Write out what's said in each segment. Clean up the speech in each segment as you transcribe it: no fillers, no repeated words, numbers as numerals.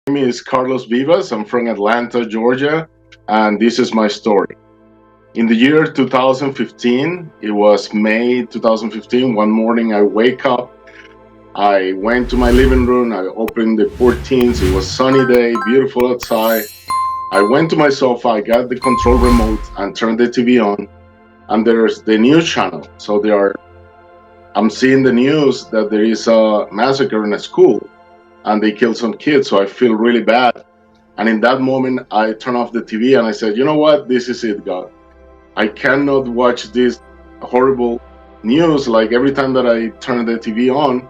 name is Carlos Vivas. I'm from Atlanta, Georgia, and this is my story. In the year 2015, it was May 2015, one morning I wake up, I went to my living room, I opened the curtains, it was sunny day, beautiful outside. I went to my sofa, I got the control remote and turned the TV on, and there's the news channel. So I'm seeing the news that there is a massacre in a school and they killed some kids, so I feel really bad. And in that moment, I turned off the TV and I said, you know what? This is it, God. I cannot watch this horrible news. Like every time that I turn the TV on,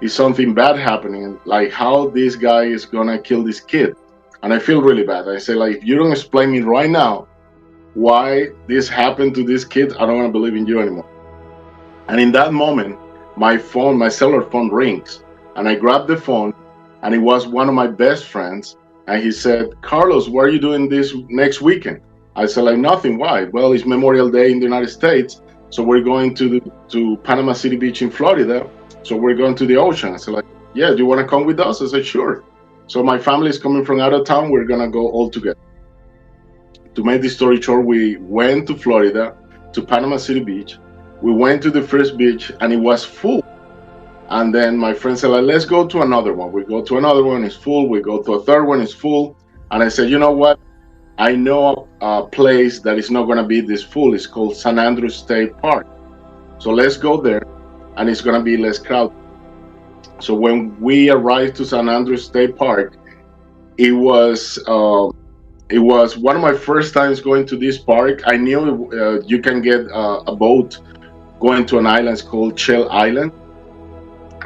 is something bad happening. Like how this guy is gonna kill this kid. And I feel really bad. I say, like, if you don't explain me right now why this happened to this kid, I don't want to believe in you anymore. And in that moment, my cellular phone rings. And I grab the phone, and it was one of my best friends. And he said, Carlos, what are you doing this next weekend? I said, like, nothing. Why? Well, it's Memorial Day in the United States. So we're going to Panama City Beach in Florida. So we're going to the ocean. I said, like, yeah, do you want to come with us? I said, sure. So my family is coming from out of town. We're going to go all together. To make this story short, we went to Florida, to Panama City Beach. We went to the first beach, and it was full. And then my friend said, like, let's go to another one. We go to another one, it's full. We go to a third one, it's full. And I said, you know what? I know a place that is not going to be this full. It's called San Andreas State Park. So let's go there, and it's going to be less crowded. So when we arrived to San Andreas State Park, it was one of my first times going to this park. I knew you can get a boat going to an island called Shell Island.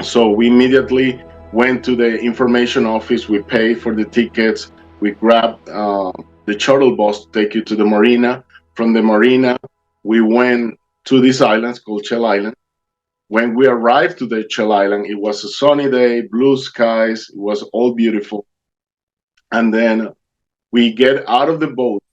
So we immediately went to the information office. We paid for the tickets. We grabbed the shuttle bus to take you to the marina. From the marina, we went to this island called Shell Island. When we arrived to the Shell Island, it was a sunny day, blue skies. It was all beautiful. And then we get out of the boat,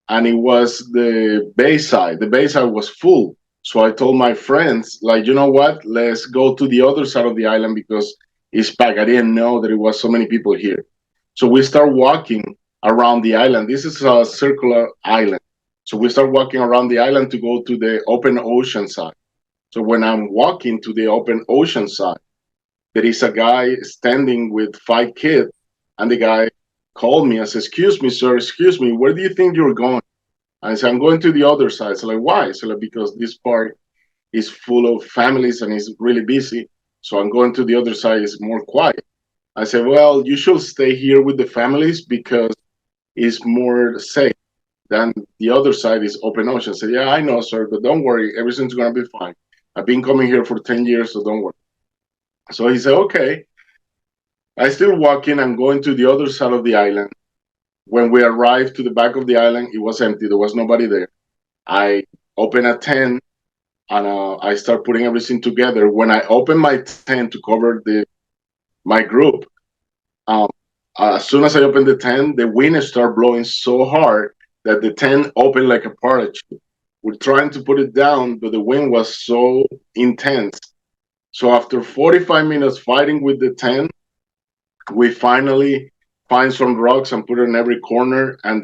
and it was the bayside. The bayside was full. So I told my friends, like, you know what? Let's go to the other side of the island because it's packed. I didn't know that it was so many people here. So we start walking around the island. This is a circular island. So we start walking around the island to go to the open ocean side. So when I'm walking to the open ocean side, there is a guy standing with 5 kids, and the guy called me and said, excuse me, sir, excuse me, where do you think you're going? I said, I'm going to the other side. So like, why? So like, because this park is full of families and it's really busy. So I'm going to the other side, it's more quiet. I said, well, you should stay here with the families because it's more safe than the other side is open ocean. I said, yeah, I know, sir, but don't worry, everything's going to be fine. I've been coming here for 10 years, so don't worry. So he said, okay. I still walking and going to the other side of the island. When we arrived to the back of the island, it was empty. There was nobody there. I open a tent, and I start putting everything together. When I open my tent to cover my group, as soon as I opened the tent, the wind started blowing so hard that the tent opened like a parachute. We're trying to put it down, but the wind was so intense. So after 45 minutes fighting with the tent, we finally find some rocks and put it in every corner, and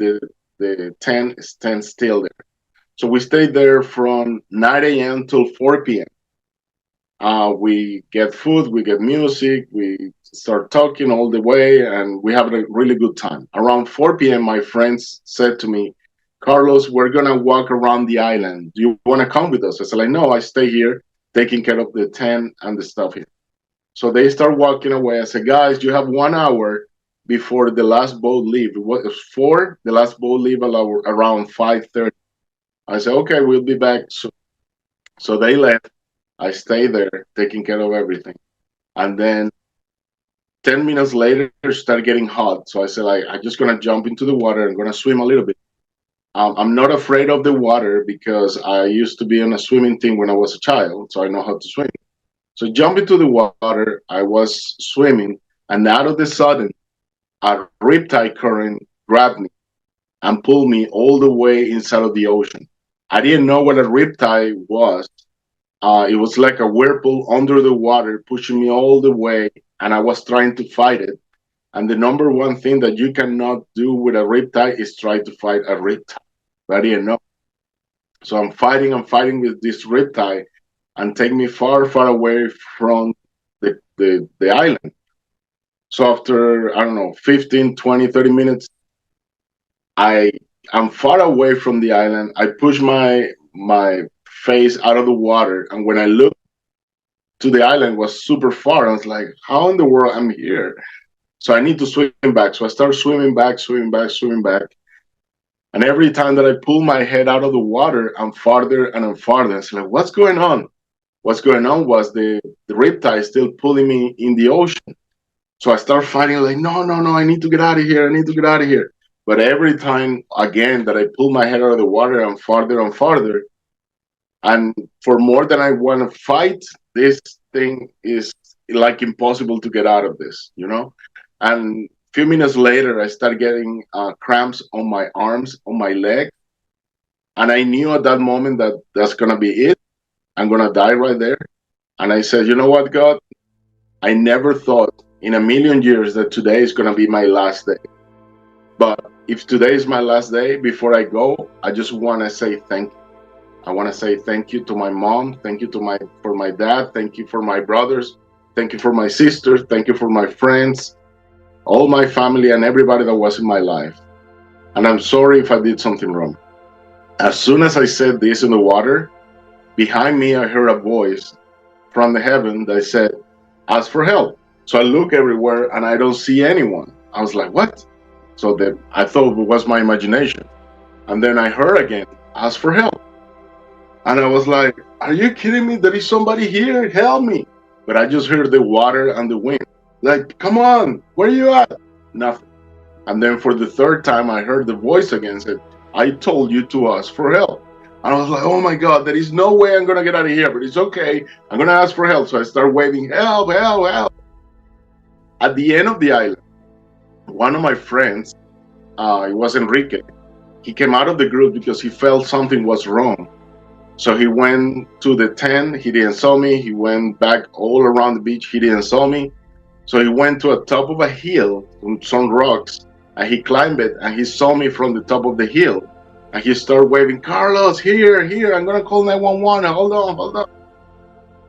the tent stands still there. So we stayed there from 9 a.m. till 4 p.m. We get food, we get music, we start talking all the way, and we have a really good time. Around 4 p.m., my friends said to me, Carlos, we're going to walk around the island. Do you want to come with us? I said, like, no, I stay here taking care of the tent and the stuff here. So they start walking away. I said, guys, you have 1 hour before the last boat leave. It was 4, the last boat leave around 5:30. I said, okay, we'll be back soon. So they left. I stayed there taking care of everything. And then 10 minutes later, it started getting hot. So I said, like, I'm just going to jump into the water. I'm going to swim a little bit. I'm not afraid of the water because I used to be on a swimming team when I was a child, so I know how to swim. So jump into the water, I was swimming, and out of the sudden, a riptide current grabbed me and pulled me all the way inside of the ocean. I didn't know what a riptide was. It was like a whirlpool under the water, pushing me all the way, and I was trying to fight it. And the number one thing that you cannot do with a riptide is try to fight a riptide. That you know. So I'm fighting with this riptide and take me far, far away from the island. So after, I don't know, 15, 20, 30 minutes, I am far away from the island. I push my face out of the water. And when I look to the island, it was super far. I was like, how in the world I'm here? So I need to swim back. So I start swimming back, swimming back, swimming back. And every time that I pull my head out of the water, I'm farther and I'm farther. It's like, what's going on? What's going on was the riptide still pulling me in the ocean. So I start fighting like, no, no, no, I need to get out of here. I need to get out of here. But every time again that I pull my head out of the water, I'm farther and farther. And for more than I want to fight, this thing is like impossible to get out of this, you know? And a few minutes later, I start getting cramps on my arms, on my leg. And I knew at that moment that that's going to be it. I'm going to die right there. And I said, you know what, God? I never thought in a million years that today is going to be my last day. But if today is my last day, before I go, I just want to say thank you. I want to say thank you to my mom, thank you for my dad, thank you for my brothers, thank you for my sisters, thank you for my friends, all my family and everybody that was in my life. And I'm sorry if I did something wrong. As soon as I said this in the water, behind me I heard a voice from the heaven that said, ask for help. So I look everywhere and I don't see anyone. I was like, what? So I thought it was my imagination. And then I heard again, ask for help. And I was like, are you kidding me? There is somebody here. Help me. But I just heard the water and the wind. Like, come on, where are you at? Nothing. And then for the third time, I heard the voice again said, I told you to ask for help. And I was like, oh my God, there is no way I'm going to get out of here, but it's okay. I'm going to ask for help. So I start waving, help, help, help. At the end of the island, one of my friends, it was Enrique, he came out of the group because he felt something was wrong. So he went to the tent, he didn't saw me. He went back all around the beach, he didn't saw me. So he went to the top of a hill, on some rocks, and he climbed it, and he saw me from the top of the hill. And he started waving, Carlos, here, I'm gonna call 911, hold on.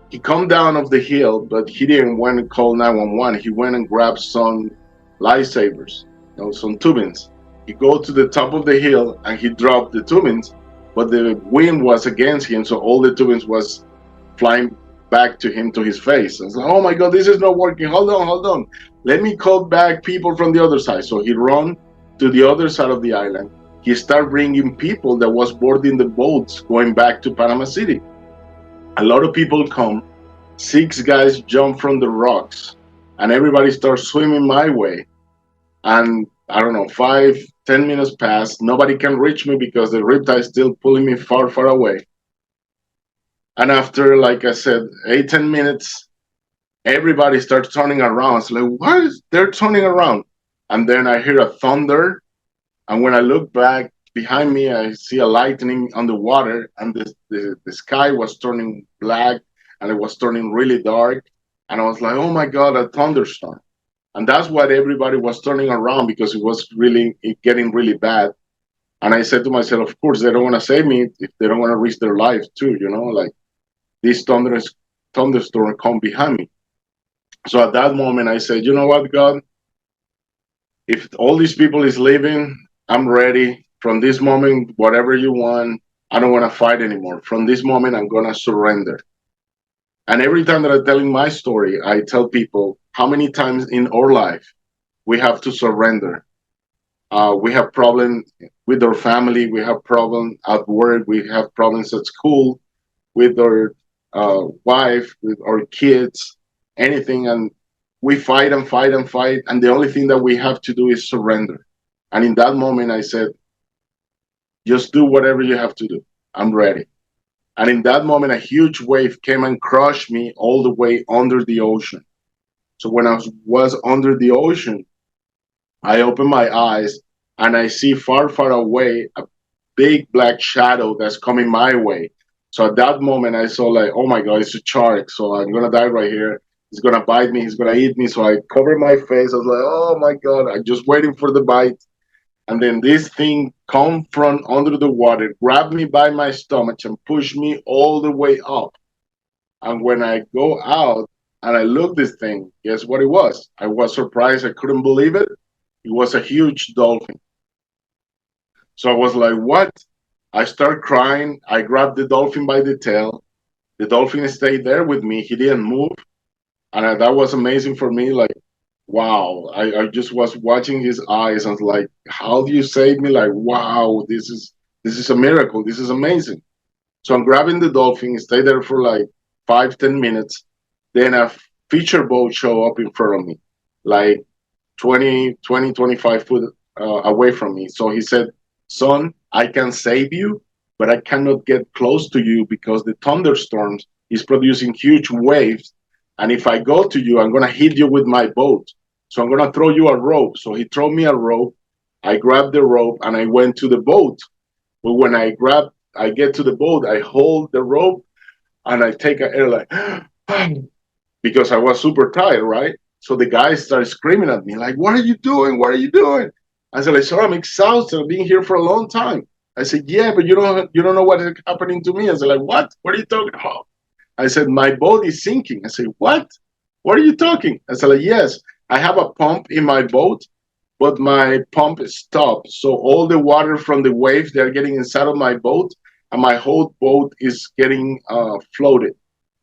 He come down off the hill, but he didn't went and call 911. He went and grabbed some lifesavers, some tubings. He go to the top of the hill, and he dropped the tubings, but the wind was against him, so all the tubings was flying back to him, to his face. I was like, oh my God, this is not working. Hold on. Let me call back people from the other side. So he run to the other side of the island. He started bringing people that was boarding the boats going back to Panama City. A lot of people come. 6 guys jump from the rocks, and everybody starts swimming my way. And I don't know, 5-10 minutes pass. Nobody can reach me because the riptide is still pulling me far, far away. And after, like I said, 8-10 minutes, everybody starts turning around. It's like, what is they're turning around? And then I hear a thunder. And when I look back behind me, I see a lightning on the water, and the sky was turning black, and it was turning really dark. And I was like, oh my God, a thunderstorm. And that's what everybody was turning around, because it was really getting really bad. And I said to myself, of course, they don't want to save me if they don't want to risk their life too, like this thunderstorm come behind me. So at that moment, I said, you know what, God, if all these people is leaving, I'm ready. From this moment, whatever you want, I don't want to fight anymore. From this moment, I'm going to surrender. And every time that I'm telling my story, I tell people how many times in our life we have to surrender. We have problems with our family. We have problems at work. We have problems at school with our wife, with our kids, anything. And we fight and fight and fight. And the only thing that we have to do is surrender. And in that moment, I said, just do whatever you have to do. I'm ready. And in that moment, a huge wave came and crushed me all the way under the ocean. So when I was under the ocean, I open my eyes and I see far, far away a big black shadow that's coming my way. So at that moment, I saw like, oh my God, it's a shark. So I'm going to die right here. He's gonna bite me. He's gonna eat me. So I covered my face. I was like, oh my God, I'm just waiting for the bite. And then this thing come from under the water, grab me by my stomach and push me all the way up. And when I go out and I look this thing, guess what it was? I was surprised. I couldn't believe it. It was a huge dolphin. So I was like, what? I start crying. I grabbed the dolphin by the tail. The dolphin stayed there with me. He didn't move. And that was amazing for me. Like, wow. I just was watching his eyes. I was like, how do you save me? Like, wow, this is a miracle. This is amazing. So I'm grabbing the dolphin, stay there for like 5, 10 minutes. Then a feature boat show up in front of me, like 25 foot away from me. So he said, son, I can save you, but I cannot get close to you because the thunderstorms is producing huge waves. And if I go to you, I'm going to hit you with my boat. So I'm going to throw you a rope. So he threw me a rope. I grabbed the rope and I went to the boat. But when I get to the boat, I hold the rope and I take an air like, because I was super tired, right? So the guy started screaming at me, like, what are you doing? What are you doing? I said, like, sir, I'm exhausted. I've been here for a long time. I said, yeah, but you don't know what is happening to me. I said, like, what? What are you talking about? I said, my boat is sinking. I said, what? What are you talking? I said, like, yes, I have a pump in my boat, but my pump stopped. So all the water from the waves, they're getting inside of my boat, and my whole boat is getting floated.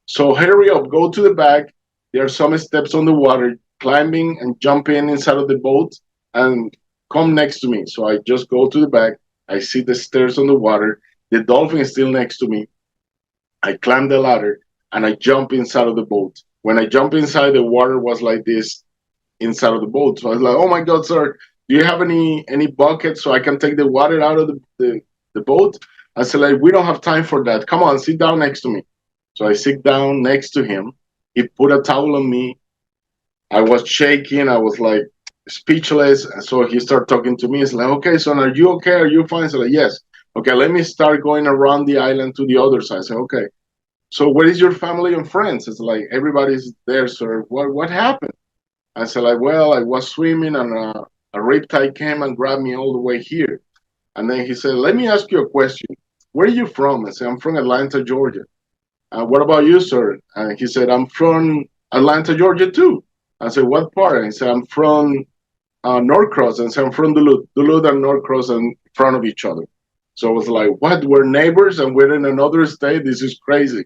So hurry up, go to the back. There are some steps on the water, climbing and jumping inside of the boat and come next to me. So I just go to the back. I see the stairs on the water. The dolphin is still next to me. I climb the ladder and I jump inside of the boat. When I jump inside, the water was like this inside of the boat. So I was like, oh my God, sir, do you have any buckets so I can take the water out of the boat? I said, like, we don't have time for that. Come on, sit down next to me. So I sit down next to him. He put a towel on me. I was shaking. I was like speechless. And so he started talking to me. He's like, okay, son, are you okay? Are you fine? I said, like, yes. Okay, let me start going around the island to the other side. I said, okay. So where is your family and friends? It's like, everybody's there, sir. What happened? I said, like, well, I was swimming and a riptide came and grabbed me all the way here. And then he said, let me ask you a question. Where are you from? I said, I'm from Atlanta, Georgia. What about you, sir? And he said, I'm from Atlanta, Georgia, too. I said, what part? And he said, I'm from Norcross. And I said, I'm from Duluth. Duluth and Norcross in front of each other. So I was like, what? We're neighbors and we're in another state? This is crazy.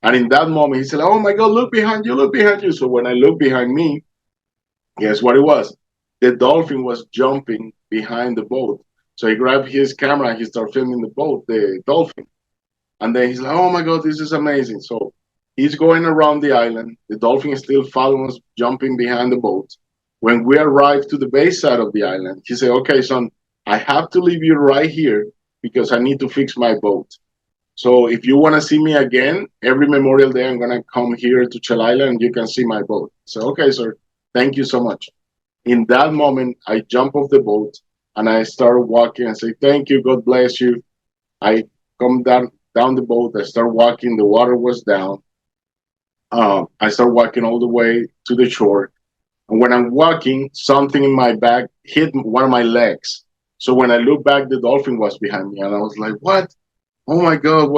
And in that moment, he said, oh my God, look behind you, look behind you. So when I looked behind me, guess what it was? The dolphin was jumping behind the boat. So he grabbed his camera and he started filming the boat, the dolphin. And then he's like, oh my God, this is amazing. So he's going around the island. The dolphin is still following us, jumping behind the boat. When we arrived to the base side of the island, he said, okay, son, I have to leave you right here because I need to fix my boat. So if you want to see me again, every Memorial Day, I'm going to come here to Shell Island and you can see my boat. So, okay, sir, thank you so much. In that moment, I jump off the boat and I start walking and say, thank you, God bless you. I come down the boat. I start walking. The water was down. I start walking all the way to the shore. And when I'm walking, something in my back hit one of my legs. So when I look back, the dolphin was behind me. And I was like, what? Oh my God,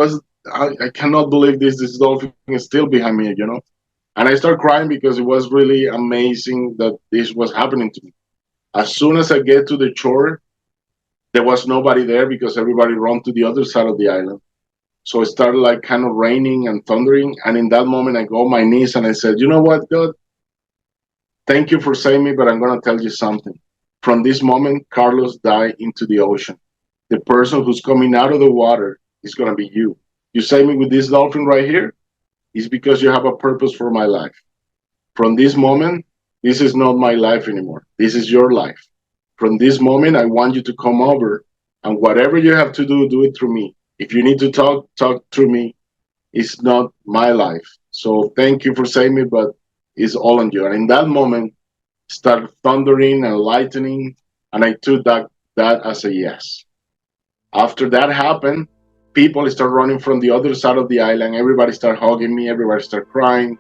I cannot believe this dolphin is still behind me, you know? And I start crying because it was really amazing that this was happening to me. As soon as I get to the shore, there was nobody there because everybody ran to the other side of the island. So it started like kind of raining and thundering. And in that moment, I go on my knees and I said, you know what, God? Thank you for saving me, but I'm going to tell you something. From this moment, Carlos died into the ocean. The person who's coming out of the water is going to be you. You save me with this dolphin right here is because you have a purpose for my life. From this moment, this is not my life anymore. This is your life. From this moment, I want you to come over and whatever you have to do it through me. If you need to talk through me. It's not my life. So thank you for saving me, but it's all on you. And in that moment, started thundering and lightning, and I took that as a yes. After that happened, people started running from the other side of the island. Everybody started hugging me. Everybody started crying.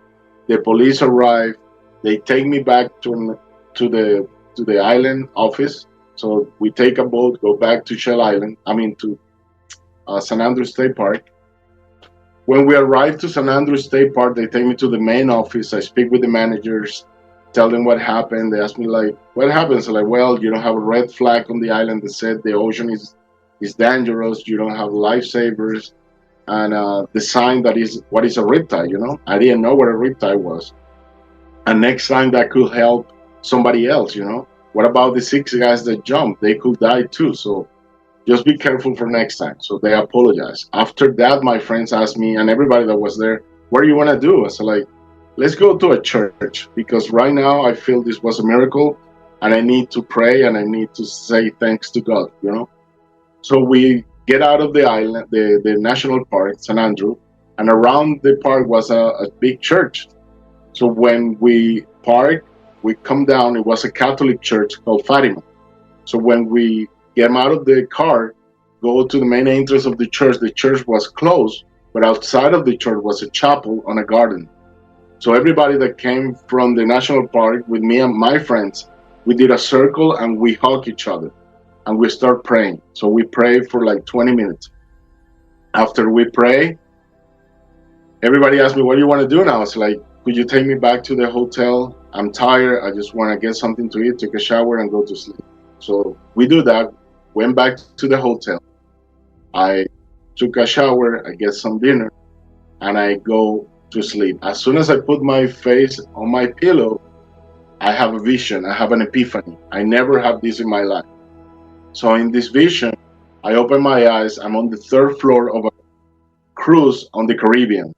The police arrive. They take me back to the to the island office. So we take a boat, go back to Shell Island. I mean to San Andreas State Park. When we arrive to San Andreas State Park, they take me to the main office. I speak with the managers, tell them what happened. They ask me like, "What happened?" So like, "Well, you don't have a red flag on the island that said the ocean is dangerous. You don't have lifesavers, and the sign that is what is a riptide. You know, I didn't know what a riptide was. And next time that could help somebody else. You know, what about the 6 guys that jumped? They could die too. So just be careful for next time." So they apologize. After that, my friends asked me and everybody that was there, "What do you want to do?" I said, like, "Let's go to a church because right now I feel this was a miracle and I need to pray and I need to say thanks to God, you know?" So we get out of the island, the national park, San Andrew, and around the park was a big church. So when we park, we come down, it was a Catholic church called Fatima. So when we get out of the car, go to the main entrance of the church was closed, but outside of the church was a chapel on a garden. So everybody that came from the national park with me and my friends, we did a circle and we hug each other and we start praying. So we pray for like 20 minutes. After we pray, everybody asked me, "What do you want to do now?" It's like, "Could you take me back to the hotel? I'm tired. I just want to get something to eat, take a shower, and go to sleep." So we do that. Went back to the hotel. I took a shower. I get some dinner, and I go to sleep. As soon as I put my face on my pillow, I have a vision. I have an epiphany. I never have this in my life. So in this vision, I open my eyes. I'm on the third floor of a cruise on the Caribbean.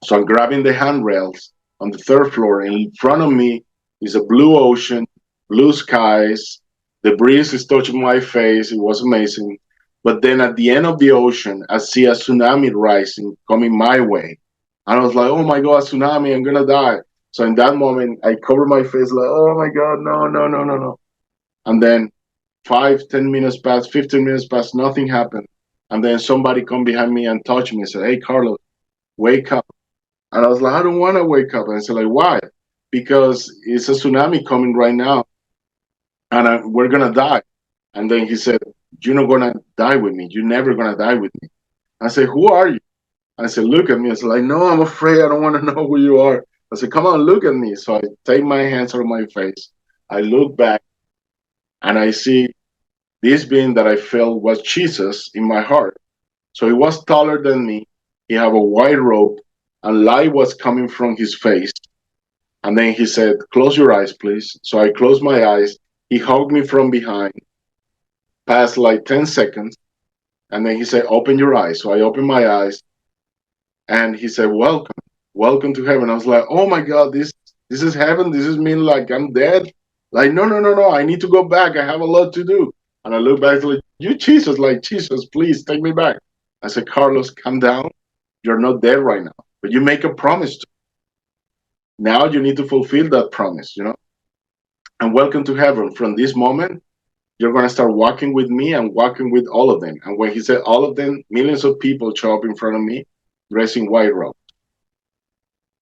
So I'm grabbing the handrails on the third floor. And in front of me is a blue ocean, blue skies. The breeze is touching my face. It was amazing. But then at the end of the ocean, I see a tsunami rising, coming my way. And I was like, "Oh my God, tsunami, I'm going to die." So in that moment, I cover my face like, "Oh my God, no, no, no, no, no." And then 5, 10 minutes passed, 15 minutes passed, nothing happened. And then somebody come behind me and touch me and said, "Hey, Carlos, wake up." And I was like, "I don't want to wake up." And I said, like, "Why?" "Because it's a tsunami coming right now and we're going to die." And then he said, "You're not going to die with me. You're never going to die with me." I said, "Who are you?" I said, "Look at me." I said, like, "No, I'm afraid. I don't want to know who you are." I said, "Come on, look at me." So I take my hands out of my face. I look back and I see this being that I felt was Jesus in my heart. So he was taller than me. He had a white robe and light was coming from his face. And then he said, "Close your eyes, please." So I closed my eyes. He hugged me from behind, passed like 10 seconds. And then he said, "Open your eyes." So I opened my eyes and he said, "Welcome, welcome to heaven." I was like, "Oh my God, this is heaven. This is mean like I'm dead." Like, "No, no, no, no. I need to go back. I have a lot to do." And I look back like, "You Jesus, like Jesus, please take me back." I said, "Carlos, calm down. You're not dead right now. But you make a promise to me. Now you need to fulfill that promise, you know? And welcome to heaven. From this moment, you're going to start walking with me and walking with all of them." And when he said all of them, millions of people show up in front of me dressed in white robes.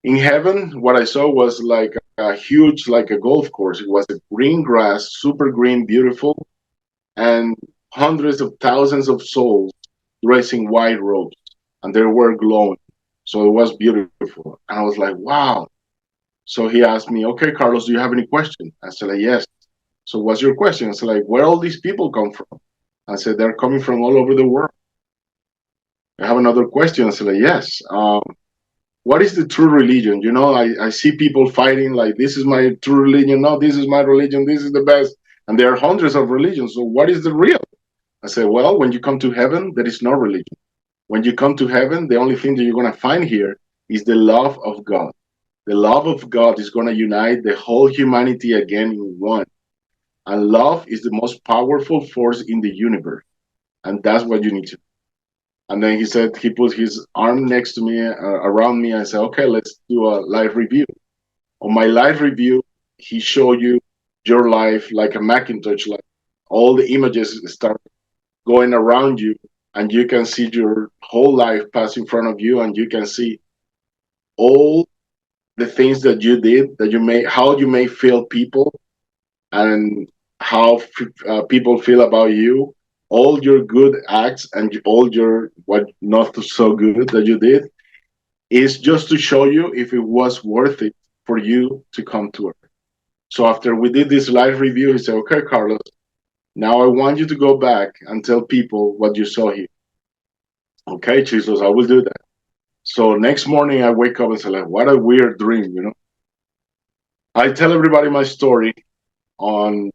In heaven, what I saw was like a huge, like a golf course. It was a green grass, super green, beautiful, and hundreds of thousands of souls dressed in white robes, and they were glowing. So it was beautiful. And I was like, wow. So he asked me, "Okay, Carlos, do you have any questions?" I said, like, "Yes." "So what's your question?" I said, like, "Where all these people come from?" I said, "They're coming from all over the world." "I have another question." I said, like, "Yes. What is the true religion? You know, I see people fighting like, this is my true religion. No, this is my religion. This is the best." And there are hundreds of religions. So what is the real? I said, "Well, when you come to heaven, there is no religion. When you come to heaven, the only thing that you're going to find here is the love of God. The love of God is going to unite the whole humanity again in one. And love is the most powerful force in the universe. And that's what you need to." And then he said, he put his arm next to me, around me, and said, "Okay, let's do a live review." On my live review, he showed you your life like a Macintosh, like all the images start going around you, and you can see your whole life pass in front of you, and you can see all the things that you did, that you may, how you may feel people, and how people feel about you, all your good acts and all your what not so good that you did, is just to show you if it was worth it for you to come to Earth. So after we did this live review, he said, okay, Carlos, now I want you to go back and tell people what you saw here. Okay, Jesus, I will do that. So next morning I wake up and say, like, what a weird dream, you know? I tell everybody my story. On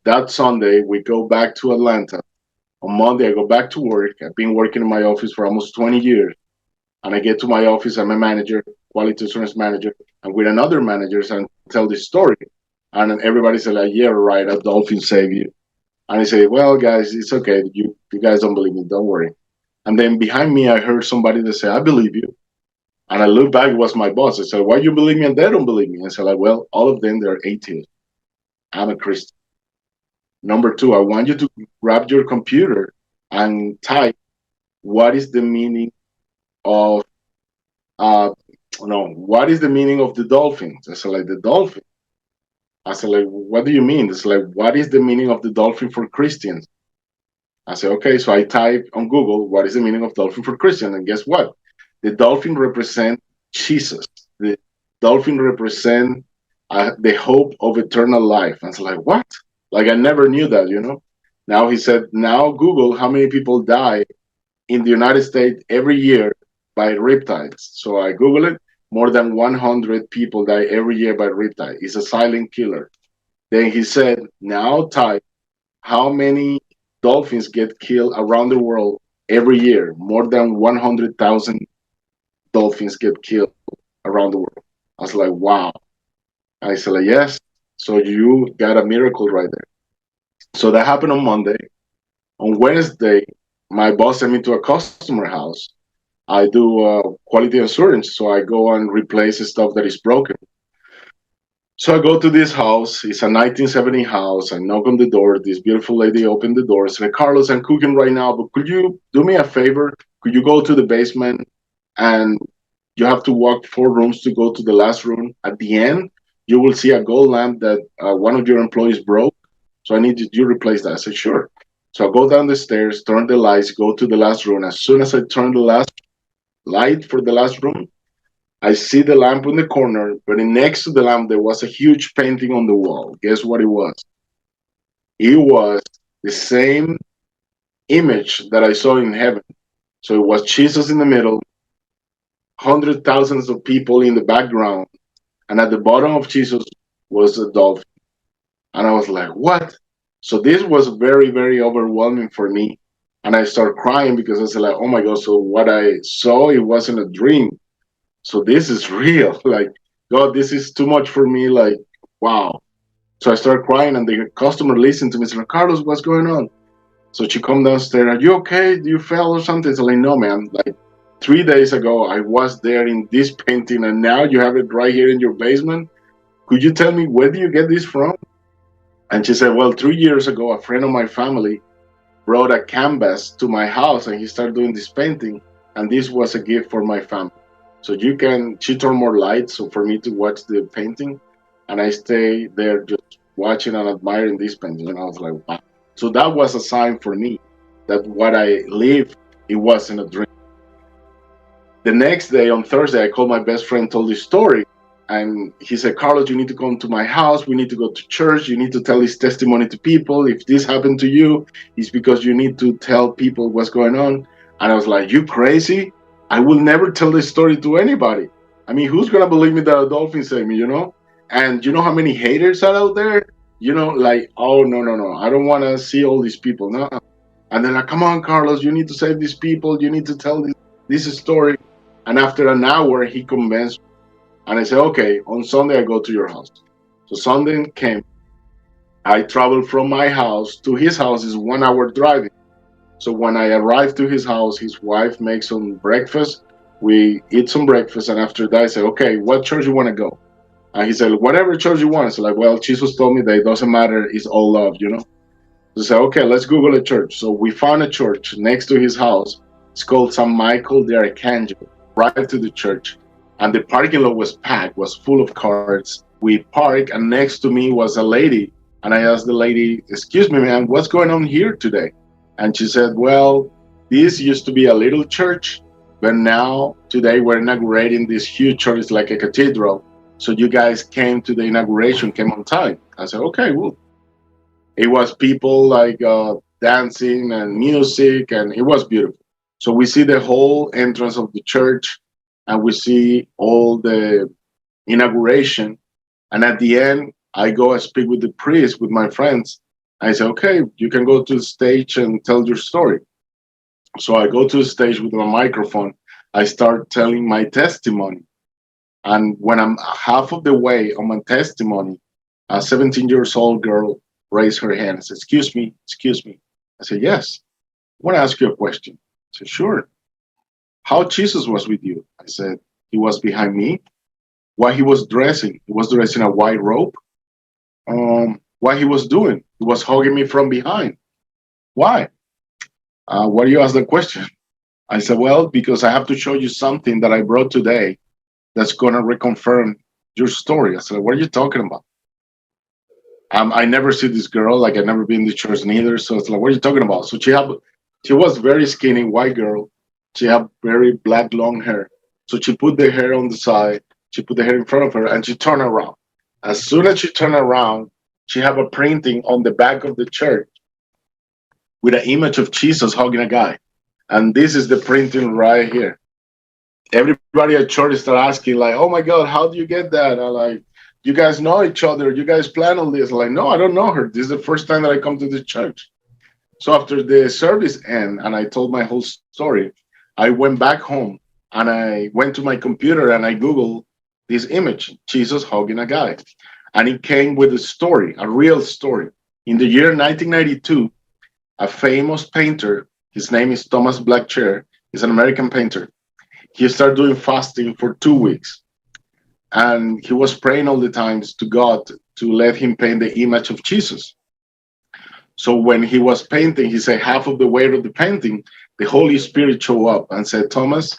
that Sunday, we go back to Atlanta. On Monday, I go back to work. I've been working in my office for almost 20 years. And I get to my office, I'm a manager, quality assurance manager, and with another managers and tell this story. And then everybody said, like, yeah, right, a dolphin saved you. And I say, well, guys, it's okay. You guys don't believe me. Don't worry. And then behind me, I heard somebody that say, I believe you. And I look back, it was my boss. I said, why you believe me and they don't believe me? I said, like, well, all of them, they're atheists. I'm a Christian. Number two, I want you to grab your computer and type what is the meaning of what is the meaning of the dolphins? I said, like, the dolphin. I said, like, what do you mean? It's like, what is the meaning of the dolphin for Christians? I said, okay, so I type on Google, what is the meaning of dolphin for Christian? And guess what? The dolphin represents Jesus. The dolphin represents the hope of eternal life. And I was like, what? Like, I never knew that, you know? Now he said, now Google how many people die in the United States every year by riptides. So I Google it. More than 100 people die every year by riptide. It's a silent killer. Then he said, now type how many dolphins get killed around the world every year. More than 100,000 dolphins get killed around the world. I was like, wow. I said, like, yes. So you got a miracle right there. So that happened on Monday. On Wednesday, my boss sent me to a customer house. I do quality assurance, so I go and replace stuff that is broken. So I go to this house. It's a 1970 house. I knock on the door. This beautiful lady opened the door. Said, Carlos, I'm cooking right now, but could you do me a favor? Could you go to the basement and you have to walk 4 rooms to go to the last room? At the end, you will see a gold lamp that one of your employees broke. So I need you to replace that. I said, sure. So I go down the stairs, turn the lights, go to the last room. As soon as I turn the last light for the last room, I see the lamp in the corner, but next to the lamp, there was a huge painting on the wall. Guess what it was? It was the same image that I saw in heaven. So it was Jesus in the middle, hundreds of thousands of people in the background, and at the bottom of Jesus was a dolphin. And I was like, what? So this was very, very overwhelming for me. And I started crying because I said, like, oh my God, so what I saw, it wasn't a dream. So this is real. Like, God, this is too much for me. Like, wow. So I started crying, and the customer listened to me and said, Carlos, what's going on? So she come downstairs, are you okay? Do you fell or something? So like, no, man. Like 3 days ago, I was there in this painting, and now you have it right here in your basement. Could you tell me, where do you get this from? And she said, well, 3 years ago, a friend of my family brought a canvas to my house, and he started doing this painting, and this was a gift for my family. So she turned more light so for me to watch the painting, and I stay there just watching and admiring this painting. And I was like, wow. So that was a sign for me that what I lived, it wasn't a dream. The next day, on Thursday, I called my best friend, told this story, and he said, Carlos, you need to come to my house. We need to go to church. You need to tell this testimony to people. If this happened to you, it's because you need to tell people what's going on. And I was like, you crazy? I will never tell this story to anybody. I mean, who's going to believe me that a dolphin saved me, you know? And you know how many haters are out there? You know, like, oh, no. I don't want to see all these people. No. And they're like, come on, Carlos, you need to save these people. You need to tell this story. And after an hour, he convinced me. And I said, okay, on Sunday, I go to your house. So Sunday came. I traveled from my house to his house is 1 hour driving. So when I arrived to his house, his wife makes some breakfast. We eat some breakfast. And after that, I said, okay, what church you want to go? And he said, whatever church you want. I said, like, well, Jesus told me that it doesn't matter. It's all love, you know? So I said, okay, let's Google a church. So we found a church next to his house. It's called St. Michael the Archangel. Right to the church. and the parking lot was packed, was full of cars. We parked, and next to me was a lady, and I asked the lady, "Excuse me, ma'am, what's going on here today?" And she said, "Well, this used to be a little church, but now today we're inaugurating this huge church. It's like a cathedral. So you guys came to the inauguration, came on time." I said, "Okay, well." It was people like dancing and music, and it was beautiful. So we see the whole entrance of the church, and we see all the inauguration. And at the end, I go and speak with the priest, with my friends. I say, "Okay, you can go to the stage and tell your story." So I go to the stage with my microphone. I start telling my testimony. And when I'm half of the way on my testimony, a 17 years old girl raised her hand and said, "Excuse me, excuse me." I said, "Yes, I want to ask you a question." I said, "Sure. How Jesus was with you?" I said, "He was behind me." "What he was dressing?" "He was dressing a white robe." "What he was doing?" "He was hugging me from behind." "Why?" "Why do you ask that question?" I said, "Well, because I have to show you something that I brought today that's going to reconfirm your story." I said, "What are you talking about?" I never see this girl, like I never been to church neither. So it's like, "What are you talking about?" So she was very skinny, white girl. She had very black long hair. So she put the hair on the side, she put the hair in front of her, and she turned around. As soon as she turned around, she had a printing on the back of the church with an image of Jesus hugging a guy. And this is the printing right here. Everybody at church started asking, like, "Oh my God, how do you get that?" I'm like, "You guys know each other. You guys plan on this." I'm like, "No, I don't know her. This is the first time that I come to this church." So after the service ended and I told my whole story, I went back home and I went to my computer and I Googled this image, Jesus hugging a guy. And it came with a story, a real story. In the year 1992, a famous painter, his name is Thomas Blackchair, he's an American painter. He started doing fasting for 2 weeks. And he was praying all the times to God to let him paint the image of Jesus. So when he was painting, he said half of the weight of the painting, the Holy Spirit showed up and said, "Thomas,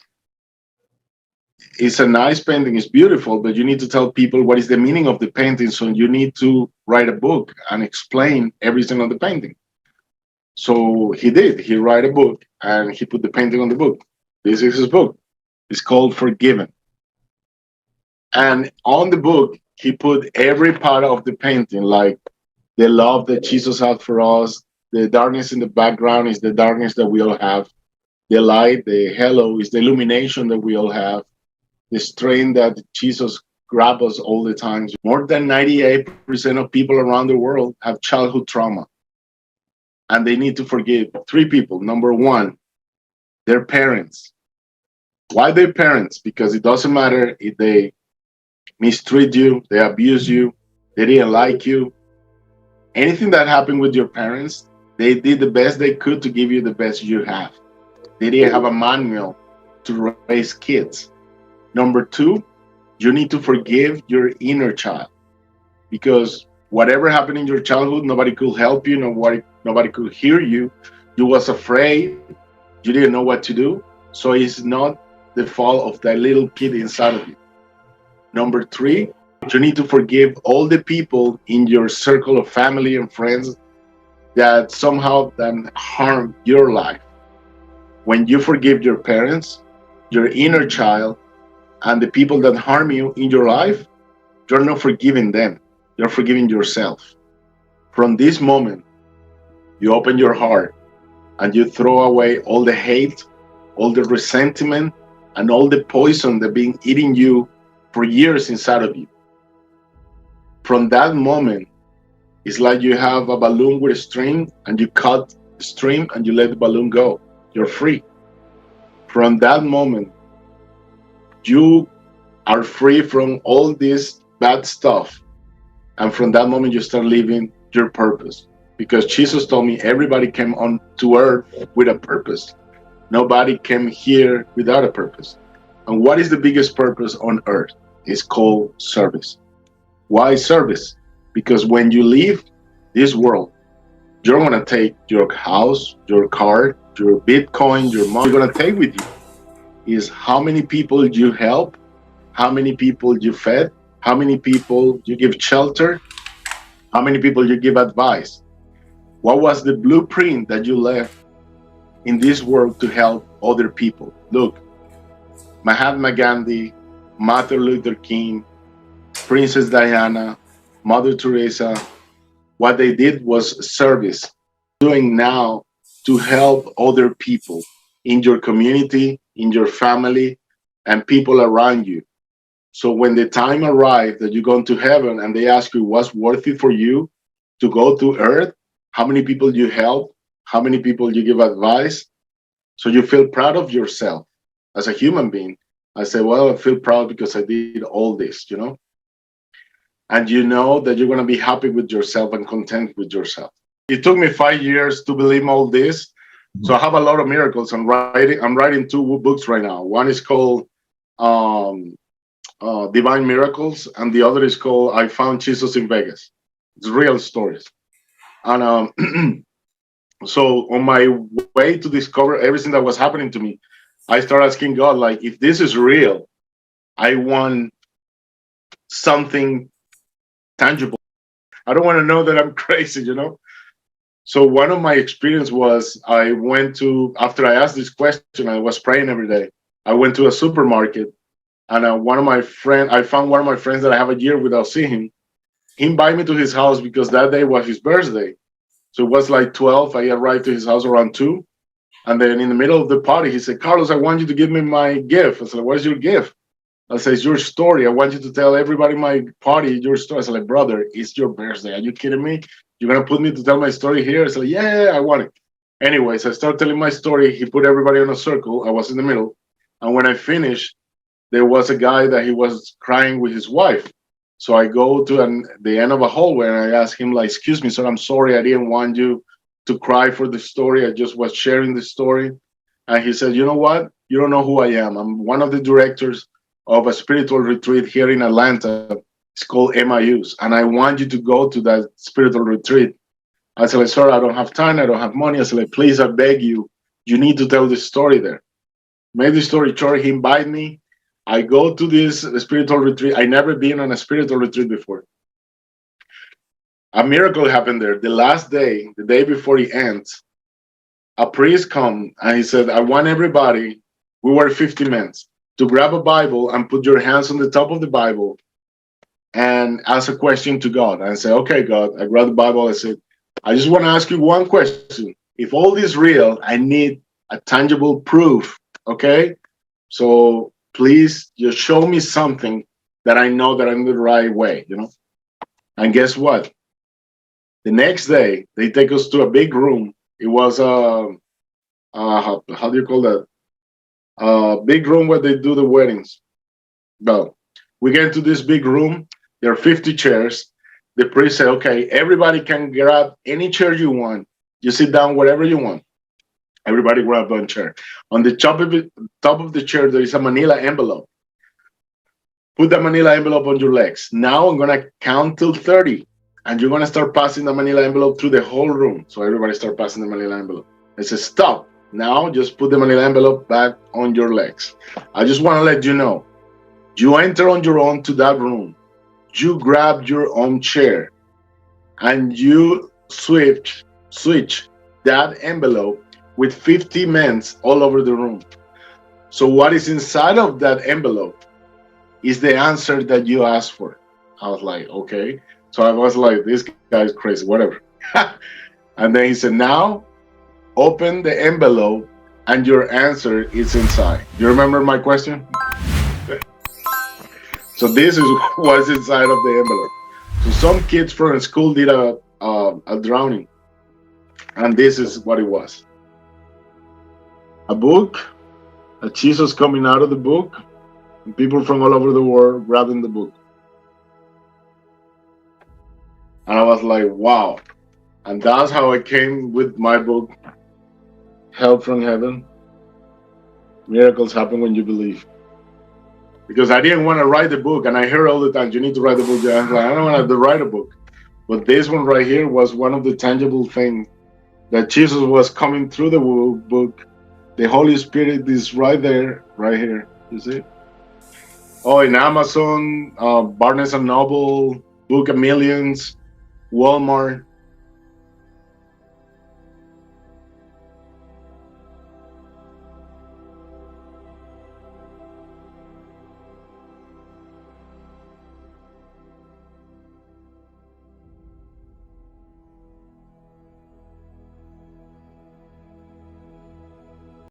it's a nice painting, it's beautiful, but you need to tell people what is the meaning of the painting. So you need to write a book and explain everything on the painting." So he did. He wrote a book and he put the painting on the book. This is his book. It's called Forgiven. And on the book, he put every part of the painting, like the love that Jesus had for us. The darkness in the background is the darkness that we all have. The light, the halo, is the illumination that we all have. The strength that Jesus grabs us all the time. More than 98% of people around the world have childhood trauma. And they need to forgive 3 people. Number 1, their parents. Why their parents? Because it doesn't matter if they mistreat you, they abuse you, they didn't like you. Anything that happened with your parents, they did the best they could to give you the best you have. They didn't have a manual to raise kids. Number 2, you need to forgive your inner child, because whatever happened in your childhood, nobody could help you, nobody could hear you. You was afraid, you didn't know what to do. So it's not the fault of that little kid inside of you. Number 3, you need to forgive all the people in your circle of family and friends that somehow then harm your life. When you forgive your parents, your inner child, and the people that harm you in your life, you're not forgiving them. You're forgiving yourself. From this moment, you open your heart and you throw away all the hate, all the resentment, and all the poison that been eating you for years inside of you. From that moment, it's like you have a balloon with a string and you cut the string and you let the balloon go. You're free. From that moment, you are free from all this bad stuff. And from that moment, you start living your purpose. Because Jesus told me everybody came on to earth with a purpose. Nobody came here without a purpose. And what is the biggest purpose on earth? It's called service. Why service? Because when you leave this world, you're going to take your house, your car, your Bitcoin, your money. You're going to take with you is how many people you help how many people you fed, how many people you give shelter, how many people you give advice. What was the blueprint that you left in this world to help other people? Look, Mahatma Gandhi, Martin Luther King, Princess Diana, Mother Teresa, what they did was service. Doing now to help other people in your community, in your family, and people around you. So when the time arrives that you're going to heaven and they ask you what's worth it for you to go to earth, how many people you help, how many people you give advice, so you feel proud of yourself as a human being. I say, well, I feel proud because I did all this, and you know that you're going to be happy with yourself and content with yourself. It took me 5 years to believe all this. So I have a lot of miracles. I'm writing two books right now. One is called Divine Miracles, and the other is called I Found Jesus in Vegas. It's real stories. And so on my way to discover everything that was happening to me, I started asking God, like, if this is real, I want something tangible. I don't want to know that I'm crazy, So one of my experience was I went to, after I asked this question, I was praying every day. I went to a supermarket, and I found one of my friends that I have a year without seeing him. He invited me to his house because that day was his birthday. So it was like 12. I arrived to his house around 2. And then in the middle of the party, he said, Carlos, I want you to give me my gift. I said, what is your gift? I said, it's your story. I want you to tell everybody in my party your story. I said, like, brother, it's your birthday. Are you kidding me? You're going to put me to tell my story here? I said, yeah, I want it. Anyways, I started telling my story. He put everybody in a circle. I was in the middle. And when I finished, there was a guy that he was crying with his wife. So I go to the end of a hallway and I ask him, like, excuse me, sir, I'm sorry. I didn't want you to cry for the story. I just was sharing the story. And he said, you know what? You don't know who I am. I'm one of the directors of a spiritual retreat here in Atlanta. It's called MIUs. And I want you to go to that spiritual retreat. I said, like, sir, I don't have time. I don't have money. I said, like, please, I beg you. You need to tell this story there. Made the story short. He invited me. I go to this spiritual retreat. I never been on a spiritual retreat before. A miracle happened there. The last day, the day before it ends, a priest come and he said, I want everybody, we were 50 men, to grab a Bible and put your hands on the top of the Bible and ask a question to God. And I said, okay, God. I grabbed the Bible. I said, I just want to ask you one question. If all this is real, I need a tangible proof, okay? So please just show me something that I know that I'm the right way, And guess what? The next day, they take us to a big room. It was how do you call that? Big room where they do the weddings. Well, we get into this big room. There are 50 chairs. The priest said, okay, everybody can grab any chair you want. You sit down wherever you want. Everybody grab one chair. On the top of the chair, there is a manila envelope. Put the manila envelope on your legs. Now I'm going to count till 30. And you're going to start passing the manila envelope through the whole room. So everybody start passing the manila envelope. I said, stop. Now just put the manila envelope back on your legs. I just want to let you know, you enter on your own to that room. You grab your own chair. And you switch that envelope with 50 men all over the room. So what is inside of that envelope is the answer that you asked for. I was like, okay. So I was like, this guy's crazy, whatever. And then he said, now open the envelope and your answer is inside. Do you remember my question? So this is what's inside of the envelope. So some kids from school did a drowning. And this is what it was. A book, a Jesus coming out of the book, and people from all over the world grabbing the book. And I was like, wow. And that's how I came with my book, Help from Heaven. Miracles happen when you believe. Because I didn't want to write the book. And I hear all the time, you need to write the book. I was like, I don't want to write a book. But this one right here was one of the tangible things that Jesus was coming through the book. The Holy Spirit is right there, right here. You see? Oh, in Amazon, Barnes and Noble, Book of Millions, Walmart.